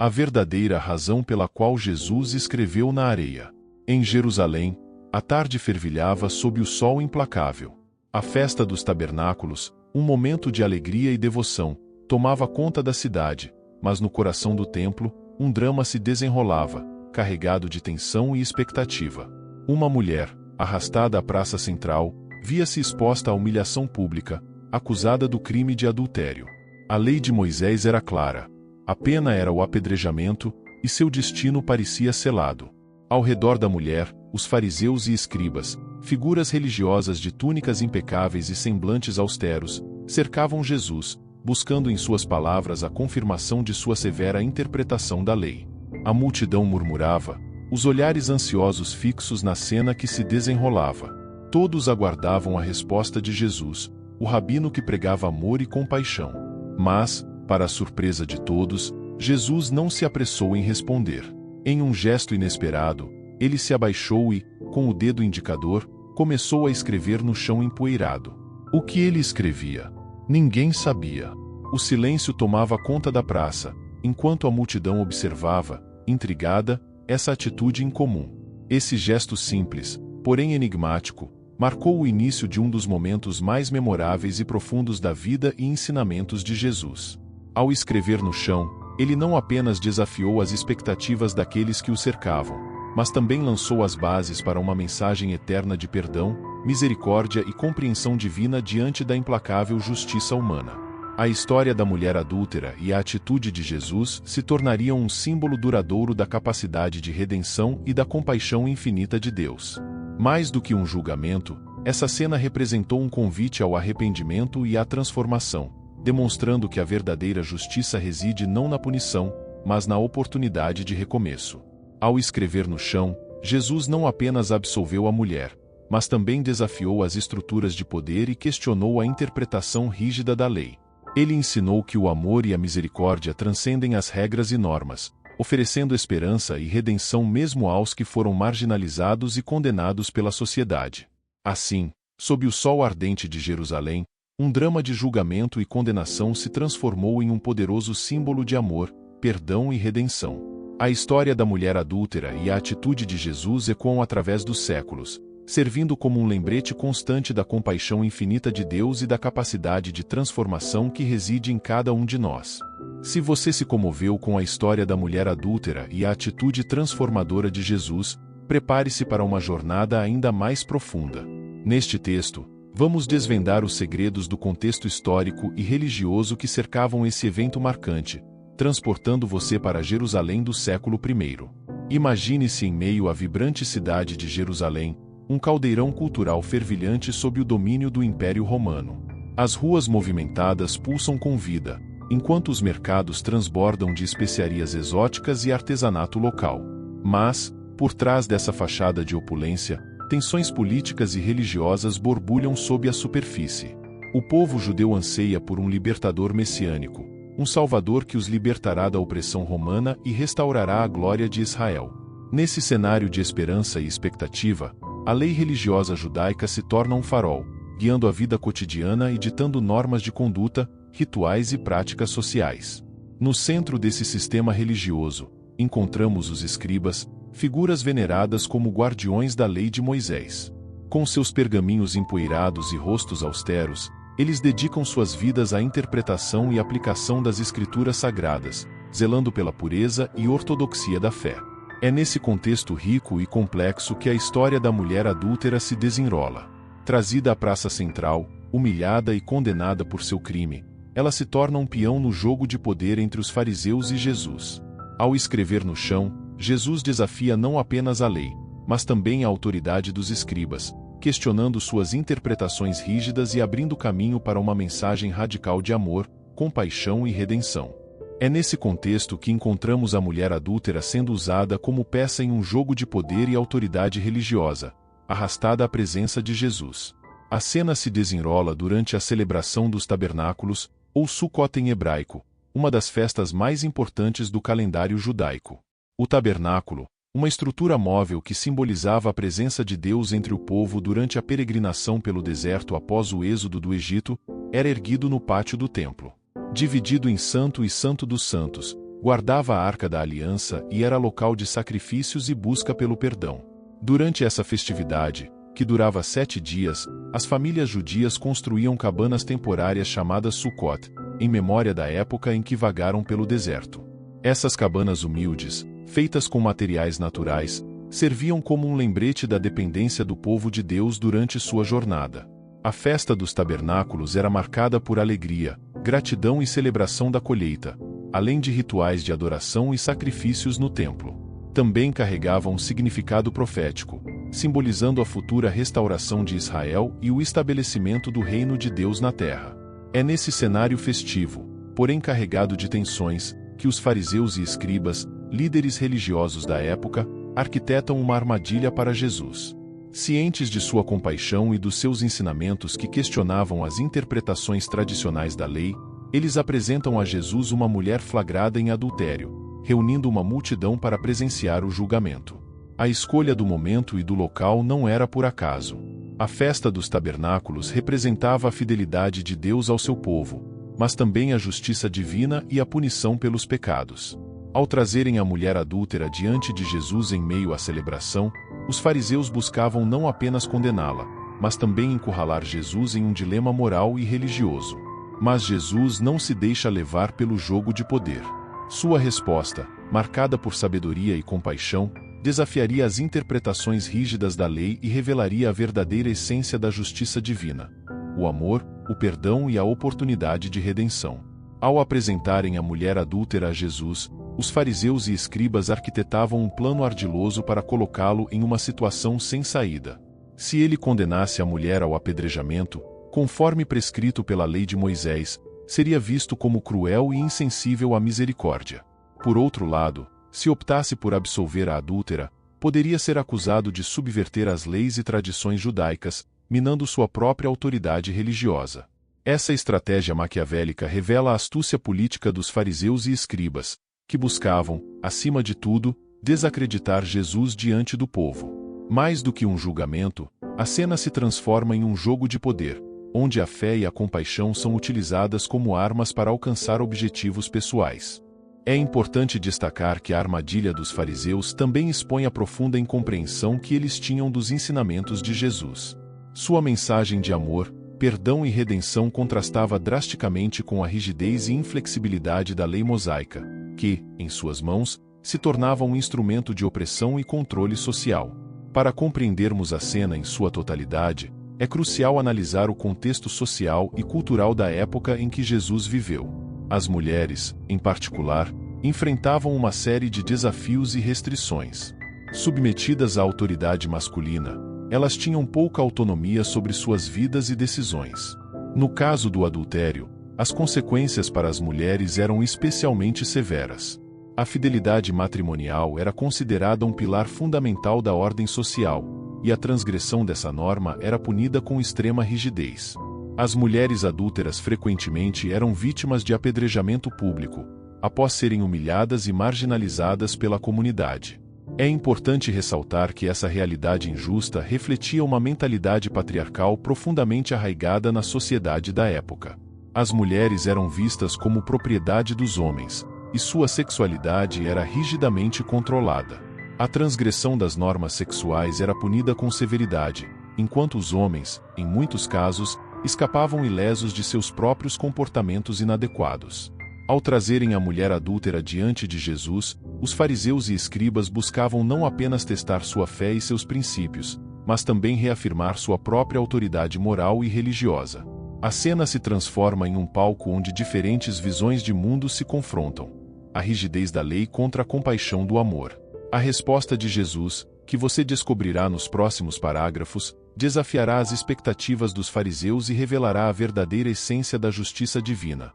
a verdadeira razão pela qual Jesus escreveu na areia. Em Jerusalém, a tarde fervilhava sob o sol implacável. A festa dos tabernáculos, um momento de alegria e devoção, tomava conta da cidade, mas no coração do templo, um drama se desenrolava, carregado de tensão e expectativa. Uma mulher, arrastada à praça central, via-se exposta à humilhação pública, acusada do crime de adultério. A lei de Moisés era clara. A pena era o apedrejamento, e seu destino parecia selado. Ao redor da mulher, os fariseus e escribas, figuras religiosas de túnicas impecáveis e semblantes austeros, cercavam Jesus, buscando em suas palavras a confirmação de sua severa interpretação da lei. A multidão murmurava, os olhares ansiosos fixos na cena que se desenrolava. Todos aguardavam a resposta de Jesus, o rabino que pregava amor e compaixão. Mas, para a surpresa de todos, Jesus não se apressou em responder. Em um gesto inesperado, ele se abaixou e, com o dedo indicador, começou a escrever no chão empoeirado. O que ele escrevia? Ninguém sabia. O silêncio tomava conta da praça, enquanto a multidão observava, intrigada, essa atitude incomum. Esse gesto simples, porém enigmático, marcou o início de um dos momentos mais memoráveis e profundos da vida e ensinamentos de Jesus. Ao escrever no chão, ele não apenas desafiou as expectativas daqueles que o cercavam, mas também lançou as bases para uma mensagem eterna de perdão, misericórdia e compreensão divina diante da implacável justiça humana. A história da mulher adúltera e a atitude de Jesus se tornariam um símbolo duradouro da capacidade de redenção e da compaixão infinita de Deus. Mais do que um julgamento, essa cena representou um convite ao arrependimento e à transformação, demonstrando que a verdadeira justiça reside não na punição, mas na oportunidade de recomeço. Ao escrever no chão, Jesus não apenas absolveu a mulher, mas também desafiou as estruturas de poder e questionou a interpretação rígida da lei. Ele ensinou que o amor e a misericórdia transcendem as regras e normas, oferecendo esperança e redenção mesmo aos que foram marginalizados e condenados pela sociedade. Assim, sob o sol ardente de Jerusalém, um drama de julgamento e condenação se transformou em um poderoso símbolo de amor, perdão e redenção. A história da mulher adúltera e a atitude de Jesus ecoam através dos séculos, servindo como um lembrete constante da compaixão infinita de Deus e da capacidade de transformação que reside em cada um de nós. Se você se comoveu com a história da mulher adúltera e a atitude transformadora de Jesus, prepare-se para uma jornada ainda mais profunda. Neste texto, vamos desvendar os segredos do contexto histórico e religioso que cercavam esse evento marcante, transportando você para Jerusalém do século I. Imagine-se em meio à vibrante cidade de Jerusalém, um caldeirão cultural fervilhante sob o domínio do Império Romano. As ruas movimentadas pulsam com vida, enquanto os mercados transbordam de especiarias exóticas e artesanato local. Mas, por trás dessa fachada de opulência, tensões políticas e religiosas borbulham sob a superfície. O povo judeu anseia por um libertador messiânico, um salvador que os libertará da opressão romana e restaurará a glória de Israel. Nesse cenário de esperança e expectativa, a lei religiosa judaica se torna um farol, guiando a vida cotidiana e ditando normas de conduta, rituais e práticas sociais. No centro desse sistema religioso, encontramos os escribas, figuras veneradas como guardiões da lei de Moisés. Com seus pergaminhos empoeirados e rostos austeros, eles dedicam suas vidas à interpretação e aplicação das escrituras sagradas, zelando pela pureza e ortodoxia da fé. É nesse contexto rico e complexo que a história da mulher adúltera se desenrola. Trazida à praça central, humilhada e condenada por seu crime, ela se torna um peão no jogo de poder entre os fariseus e Jesus. Ao escrever no chão, Jesus desafia não apenas a lei, mas também a autoridade dos escribas, questionando suas interpretações rígidas e abrindo caminho para uma mensagem radical de amor, compaixão e redenção. É nesse contexto que encontramos a mulher adúltera sendo usada como peça em um jogo de poder e autoridade religiosa, arrastada à presença de Jesus. A cena se desenrola durante a celebração dos tabernáculos, ou Sukkot em hebraico, uma das festas mais importantes do calendário judaico. O tabernáculo, uma estrutura móvel que simbolizava a presença de Deus entre o povo durante a peregrinação pelo deserto após o êxodo do Egito, era erguido no pátio do templo. Dividido em Santo e Santo dos Santos, guardava a Arca da Aliança e era local de sacrifícios e busca pelo perdão. Durante essa festividade, que durava 7 dias, as famílias judias construíam cabanas temporárias chamadas Sukkot, em memória da época em que vagaram pelo deserto. Essas cabanas humildes, feitas com materiais naturais, serviam como um lembrete da dependência do povo de Deus durante sua jornada. A festa dos tabernáculos era marcada por alegria, gratidão e celebração da colheita, além de rituais de adoração e sacrifícios no templo. Também carregava um significado profético, simbolizando a futura restauração de Israel e o estabelecimento do reino de Deus na terra. É nesse cenário festivo, porém carregado de tensões, que os fariseus e escribas, líderes religiosos da época, arquitetam uma armadilha para Jesus. Cientes de sua compaixão e dos seus ensinamentos que questionavam as interpretações tradicionais da lei, eles apresentam a Jesus uma mulher flagrada em adultério, reunindo uma multidão para presenciar o julgamento. A escolha do momento e do local não era por acaso. A festa dos tabernáculos representava a fidelidade de Deus ao seu povo, mas também a justiça divina e a punição pelos pecados. Ao trazerem a mulher adúltera diante de Jesus em meio à celebração, os fariseus buscavam não apenas condená-la, mas também encurralar Jesus em um dilema moral e religioso. Mas Jesus não se deixa levar pelo jogo de poder. Sua resposta, marcada por sabedoria e compaixão, desafiaria as interpretações rígidas da lei e revelaria a verdadeira essência da justiça divina: o amor, o perdão e a oportunidade de redenção. Ao apresentarem a mulher adúltera a Jesus, os fariseus e escribas arquitetavam um plano ardiloso para colocá-lo em uma situação sem saída. Se ele condenasse a mulher ao apedrejamento, conforme prescrito pela lei de Moisés, seria visto como cruel e insensível à misericórdia. Por outro lado, se optasse por absolver a adúltera, poderia ser acusado de subverter as leis e tradições judaicas, minando sua própria autoridade religiosa. Essa estratégia maquiavélica revela a astúcia política dos fariseus e escribas, que buscavam, acima de tudo, desacreditar Jesus diante do povo. Mais do que um julgamento, a cena se transforma em um jogo de poder, onde a fé e a compaixão são utilizadas como armas para alcançar objetivos pessoais. É importante destacar que a armadilha dos fariseus também expõe a profunda incompreensão que eles tinham dos ensinamentos de Jesus. Sua mensagem de amor, perdão e redenção contrastava drasticamente com a rigidez e inflexibilidade da lei mosaica, que, em suas mãos, se tornava um instrumento de opressão e controle social. Para compreendermos a cena em sua totalidade, é crucial analisar o contexto social e cultural da época em que Jesus viveu. As mulheres, em particular, enfrentavam uma série de desafios e restrições. Submetidas à autoridade masculina, elas tinham pouca autonomia sobre suas vidas e decisões. No caso do adultério, as consequências para as mulheres eram especialmente severas. A fidelidade matrimonial era considerada um pilar fundamental da ordem social, e a transgressão dessa norma era punida com extrema rigidez. As mulheres adúlteras frequentemente eram vítimas de apedrejamento público, após serem humilhadas e marginalizadas pela comunidade. É importante ressaltar que essa realidade injusta refletia uma mentalidade patriarcal profundamente arraigada na sociedade da época. As mulheres eram vistas como propriedade dos homens, e sua sexualidade era rigidamente controlada. A transgressão das normas sexuais era punida com severidade, enquanto os homens, em muitos casos, escapavam ilesos de seus próprios comportamentos inadequados. Ao trazerem a mulher adúltera diante de Jesus, os fariseus e escribas buscavam não apenas testar sua fé e seus princípios, mas também reafirmar sua própria autoridade moral e religiosa. A cena se transforma em um palco onde diferentes visões de mundo se confrontam: a rigidez da lei contra a compaixão do amor. A resposta de Jesus, que você descobrirá nos próximos parágrafos, desafiará as expectativas dos fariseus e revelará a verdadeira essência da justiça divina: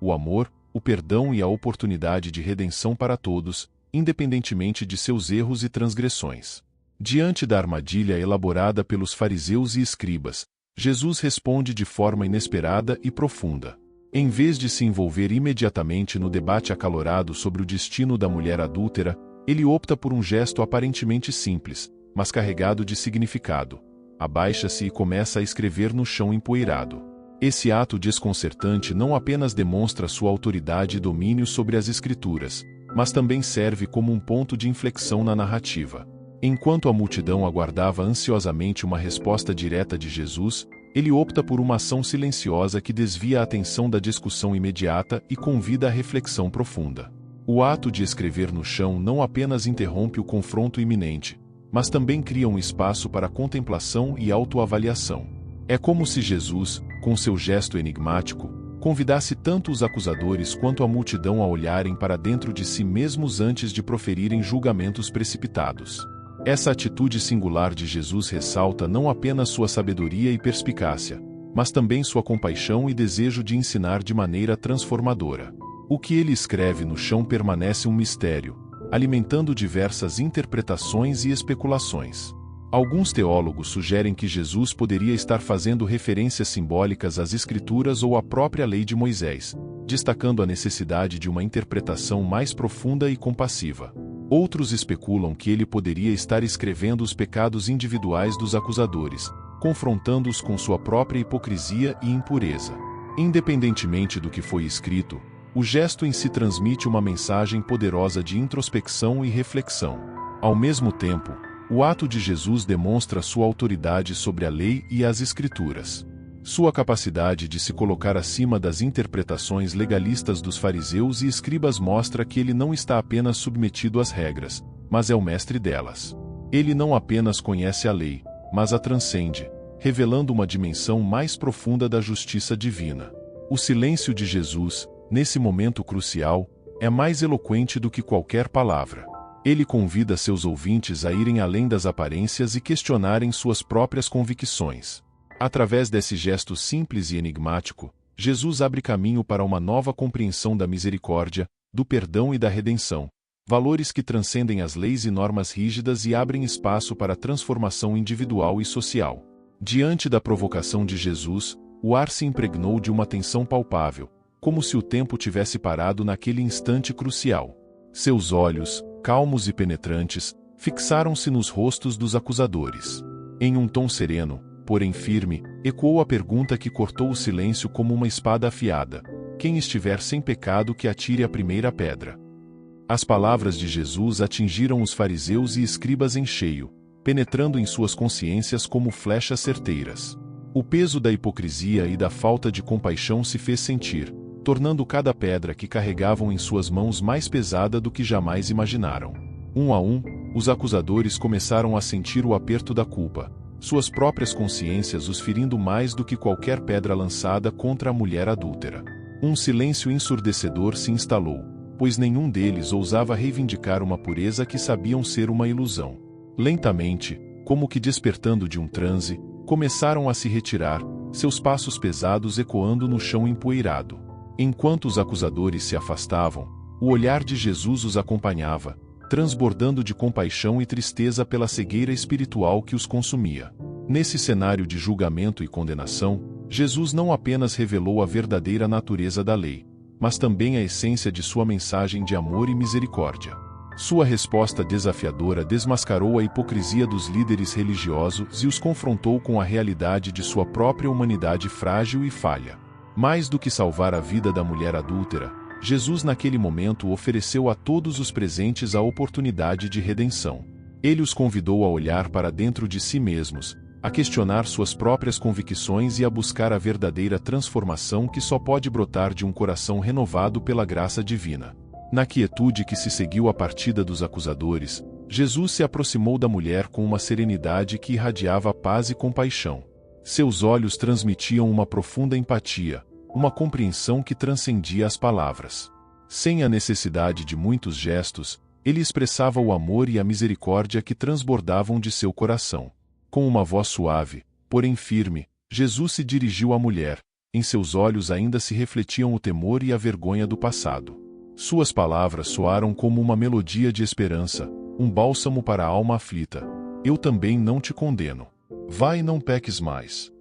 o amor, o perdão e a oportunidade de redenção para todos, independentemente de seus erros e transgressões. Diante da armadilha elaborada pelos fariseus e escribas, Jesus responde de forma inesperada e profunda. Em vez de se envolver imediatamente no debate acalorado sobre o destino da mulher adúltera, ele opta por um gesto aparentemente simples, mas carregado de significado. Abaixa-se e começa a escrever no chão empoeirado. Esse ato desconcertante não apenas demonstra sua autoridade e domínio sobre as Escrituras, mas também serve como um ponto de inflexão na narrativa. Enquanto a multidão aguardava ansiosamente uma resposta direta de Jesus, ele opta por uma ação silenciosa que desvia a atenção da discussão imediata e convida à reflexão profunda. O ato de escrever no chão não apenas interrompe o confronto iminente, mas também cria um espaço para contemplação e autoavaliação. É como se Jesus, com seu gesto enigmático, convidasse tanto os acusadores quanto a multidão a olharem para dentro de si mesmos antes de proferirem julgamentos precipitados. Essa atitude singular de Jesus ressalta não apenas sua sabedoria e perspicácia, mas também sua compaixão e desejo de ensinar de maneira transformadora. O que ele escreve no chão permanece um mistério, alimentando diversas interpretações e especulações. Alguns teólogos sugerem que Jesus poderia estar fazendo referências simbólicas às Escrituras ou à própria lei de Moisés, destacando a necessidade de uma interpretação mais profunda e compassiva. Outros especulam que ele poderia estar escrevendo os pecados individuais dos acusadores, confrontando-os com sua própria hipocrisia e impureza. Independentemente do que foi escrito, o gesto em si transmite uma mensagem poderosa de introspecção e reflexão. Ao mesmo tempo, o ato de Jesus demonstra sua autoridade sobre a lei e as Escrituras. Sua capacidade de se colocar acima das interpretações legalistas dos fariseus e escribas mostra que ele não está apenas submetido às regras, mas é o mestre delas. Ele não apenas conhece a lei, mas a transcende, revelando uma dimensão mais profunda da justiça divina. O silêncio de Jesus, nesse momento crucial, é mais eloquente do que qualquer palavra. Ele convida seus ouvintes a irem além das aparências e questionarem suas próprias convicções. Através desse gesto simples e enigmático, Jesus abre caminho para uma nova compreensão da misericórdia, do perdão e da redenção, valores que transcendem as leis e normas rígidas e abrem espaço para a transformação individual e social. Diante da provocação de Jesus, o ar se impregnou de uma tensão palpável, como se o tempo tivesse parado naquele instante crucial. Seus olhos, calmos e penetrantes, fixaram-se nos rostos dos acusadores. Em um tom sereno, porém firme, ecoou a pergunta que cortou o silêncio como uma espada afiada: quem estiver sem pecado que atire a primeira pedra. As palavras de Jesus atingiram os fariseus e escribas em cheio, penetrando em suas consciências como flechas certeiras. O peso da hipocrisia e da falta de compaixão se fez sentir, tornando cada pedra que carregavam em suas mãos mais pesada do que jamais imaginaram. Um a um, os acusadores começaram a sentir o aperto da culpa, suas próprias consciências os ferindo mais do que qualquer pedra lançada contra a mulher adúltera. Um silêncio ensurdecedor se instalou, pois nenhum deles ousava reivindicar uma pureza que sabiam ser uma ilusão. Lentamente, como que despertando de um transe, começaram a se retirar, seus passos pesados ecoando no chão empoeirado. Enquanto os acusadores se afastavam, o olhar de Jesus os acompanhava, transbordando de compaixão e tristeza pela cegueira espiritual que os consumia. Nesse cenário de julgamento e condenação, Jesus não apenas revelou a verdadeira natureza da lei, mas também a essência de sua mensagem de amor e misericórdia. Sua resposta desafiadora desmascarou a hipocrisia dos líderes religiosos e os confrontou com a realidade de sua própria humanidade frágil e falha. Mais do que salvar a vida da mulher adúltera, Jesus naquele momento ofereceu a todos os presentes a oportunidade de redenção. Ele os convidou a olhar para dentro de si mesmos, a questionar suas próprias convicções e a buscar a verdadeira transformação que só pode brotar de um coração renovado pela graça divina. Na quietude que se seguiu à partida dos acusadores, Jesus se aproximou da mulher com uma serenidade que irradiava paz e compaixão. Seus olhos transmitiam uma profunda empatia, uma compreensão que transcendia as palavras. Sem a necessidade de muitos gestos, ele expressava o amor e a misericórdia que transbordavam de seu coração. Com uma voz suave, porém firme, Jesus se dirigiu à mulher. Em seus olhos ainda se refletiam o temor e a vergonha do passado. Suas palavras soaram como uma melodia de esperança, um bálsamo para a alma aflita. Eu também não te condeno. Vai e não peques mais.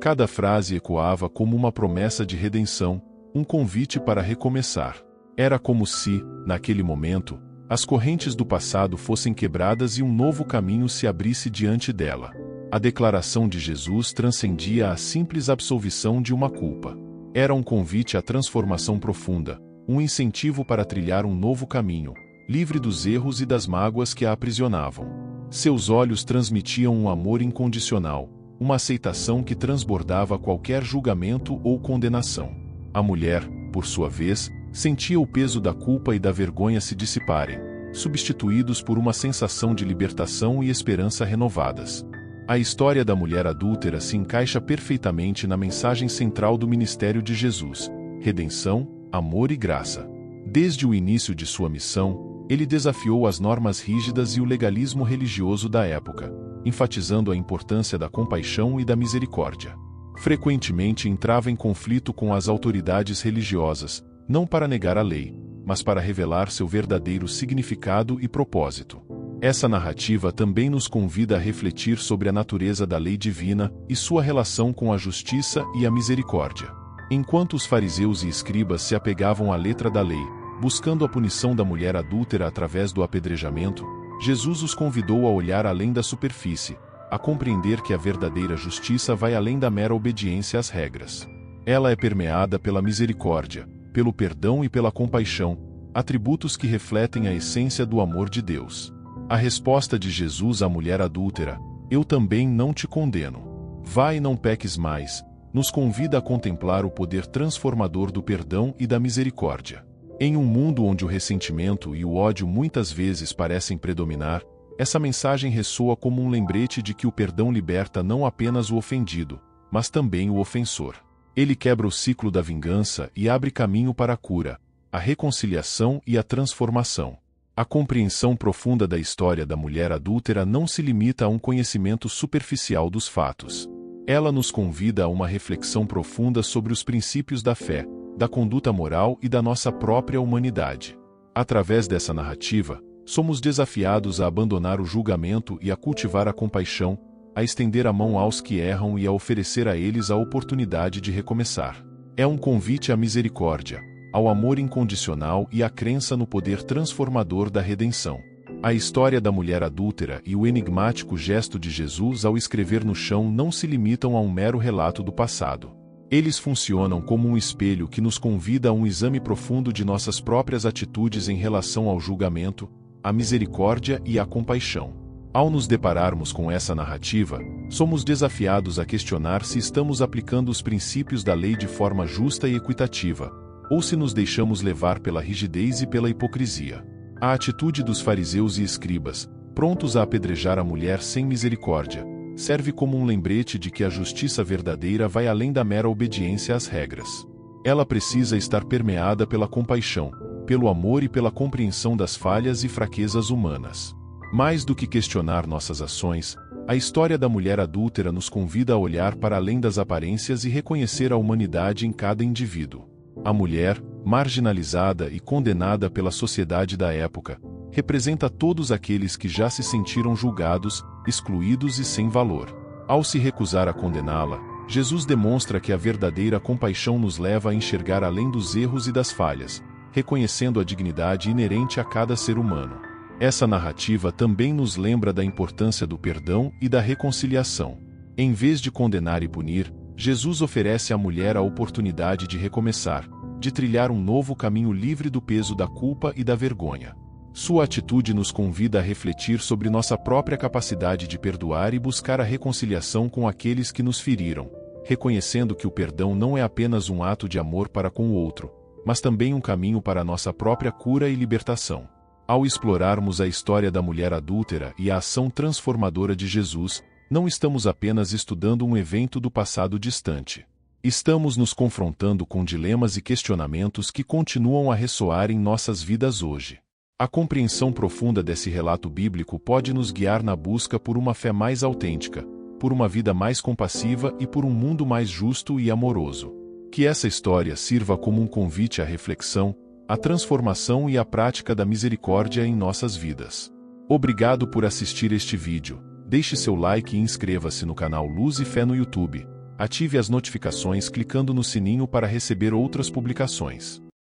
Cada frase ecoava como uma promessa de redenção, um convite para recomeçar. Era como se, naquele momento, as correntes do passado fossem quebradas e um novo caminho se abrisse diante dela. A declaração de Jesus transcendia a simples absolvição de uma culpa. Era um convite à transformação profunda, um incentivo para trilhar um novo caminho, livre dos erros e das mágoas que a aprisionavam. Seus olhos transmitiam um amor incondicional, uma aceitação que transbordava qualquer julgamento ou condenação. A mulher, por sua vez, sentia o peso da culpa e da vergonha se dissiparem, substituídos por uma sensação de libertação e esperança renovadas. A história da mulher adúltera se encaixa perfeitamente na mensagem central do ministério de Jesus: redenção, amor e graça. Desde o início de sua missão, ele desafiou as normas rígidas e o legalismo religioso da época, enfatizando a importância da compaixão e da misericórdia. Frequentemente entrava em conflito com as autoridades religiosas, não para negar a lei, mas para revelar seu verdadeiro significado e propósito. Essa narrativa também nos convida a refletir sobre a natureza da lei divina e sua relação com a justiça e a misericórdia. Enquanto os fariseus e escribas se apegavam à letra da lei, buscando a punição da mulher adúltera através do apedrejamento, Jesus os convidou a olhar além da superfície, a compreender que a verdadeira justiça vai além da mera obediência às regras. Ela é permeada pela misericórdia, pelo perdão e pela compaixão, atributos que refletem a essência do amor de Deus. A resposta de Jesus à mulher adúltera: "Eu também não te condeno. Vai e não peques mais", nos convida a contemplar o poder transformador do perdão e da misericórdia. Em um mundo onde o ressentimento e o ódio muitas vezes parecem predominar, essa mensagem ressoa como um lembrete de que o perdão liberta não apenas o ofendido, mas também o ofensor. Ele quebra o ciclo da vingança e abre caminho para a cura, a reconciliação e a transformação. A compreensão profunda da história da mulher adúltera não se limita a um conhecimento superficial dos fatos. Ela nos convida a uma reflexão profunda sobre os princípios da fé, da conduta moral e da nossa própria humanidade. Através dessa narrativa, somos desafiados a abandonar o julgamento e a cultivar a compaixão, a estender a mão aos que erram e a oferecer a eles a oportunidade de recomeçar. É um convite à misericórdia, ao amor incondicional e à crença no poder transformador da redenção. A história da mulher adúltera e o enigmático gesto de Jesus ao escrever no chão não se limitam a um mero relato do passado. Eles funcionam como um espelho que nos convida a um exame profundo de nossas próprias atitudes em relação ao julgamento, à misericórdia e à compaixão. Ao nos depararmos com essa narrativa, somos desafiados a questionar se estamos aplicando os princípios da lei de forma justa e equitativa, ou se nos deixamos levar pela rigidez e pela hipocrisia. A atitude dos fariseus e escribas, prontos a apedrejar a mulher sem misericórdia, serve como um lembrete de que a justiça verdadeira vai além da mera obediência às regras. Ela precisa estar permeada pela compaixão, pelo amor e pela compreensão das falhas e fraquezas humanas. Mais do que questionar nossas ações, a história da mulher adúltera nos convida a olhar para além das aparências e reconhecer a humanidade em cada indivíduo. A mulher, marginalizada e condenada pela sociedade da época, representa todos aqueles que já se sentiram julgados, excluídos e sem valor. Ao se recusar a condená-la, Jesus demonstra que a verdadeira compaixão nos leva a enxergar além dos erros e das falhas, reconhecendo a dignidade inerente a cada ser humano. Essa narrativa também nos lembra da importância do perdão e da reconciliação. Em vez de condenar e punir, Jesus oferece à mulher a oportunidade de recomeçar, de trilhar um novo caminho livre do peso da culpa e da vergonha. Sua atitude nos convida a refletir sobre nossa própria capacidade de perdoar e buscar a reconciliação com aqueles que nos feriram, reconhecendo que o perdão não é apenas um ato de amor para com o outro, mas também um caminho para nossa própria cura e libertação. Ao explorarmos a história da mulher adúltera e a ação transformadora de Jesus, não estamos apenas estudando um evento do passado distante. Estamos nos confrontando com dilemas e questionamentos que continuam a ressoar em nossas vidas hoje. A compreensão profunda desse relato bíblico pode nos guiar na busca por uma fé mais autêntica, por uma vida mais compassiva e por um mundo mais justo e amoroso. Que essa história sirva como um convite à reflexão, à transformação e à prática da misericórdia em nossas vidas. Obrigado por assistir este vídeo. Deixe seu like e inscreva-se no canal Luz e Fé no YouTube. Ative as notificações clicando no sininho para receber outras publicações.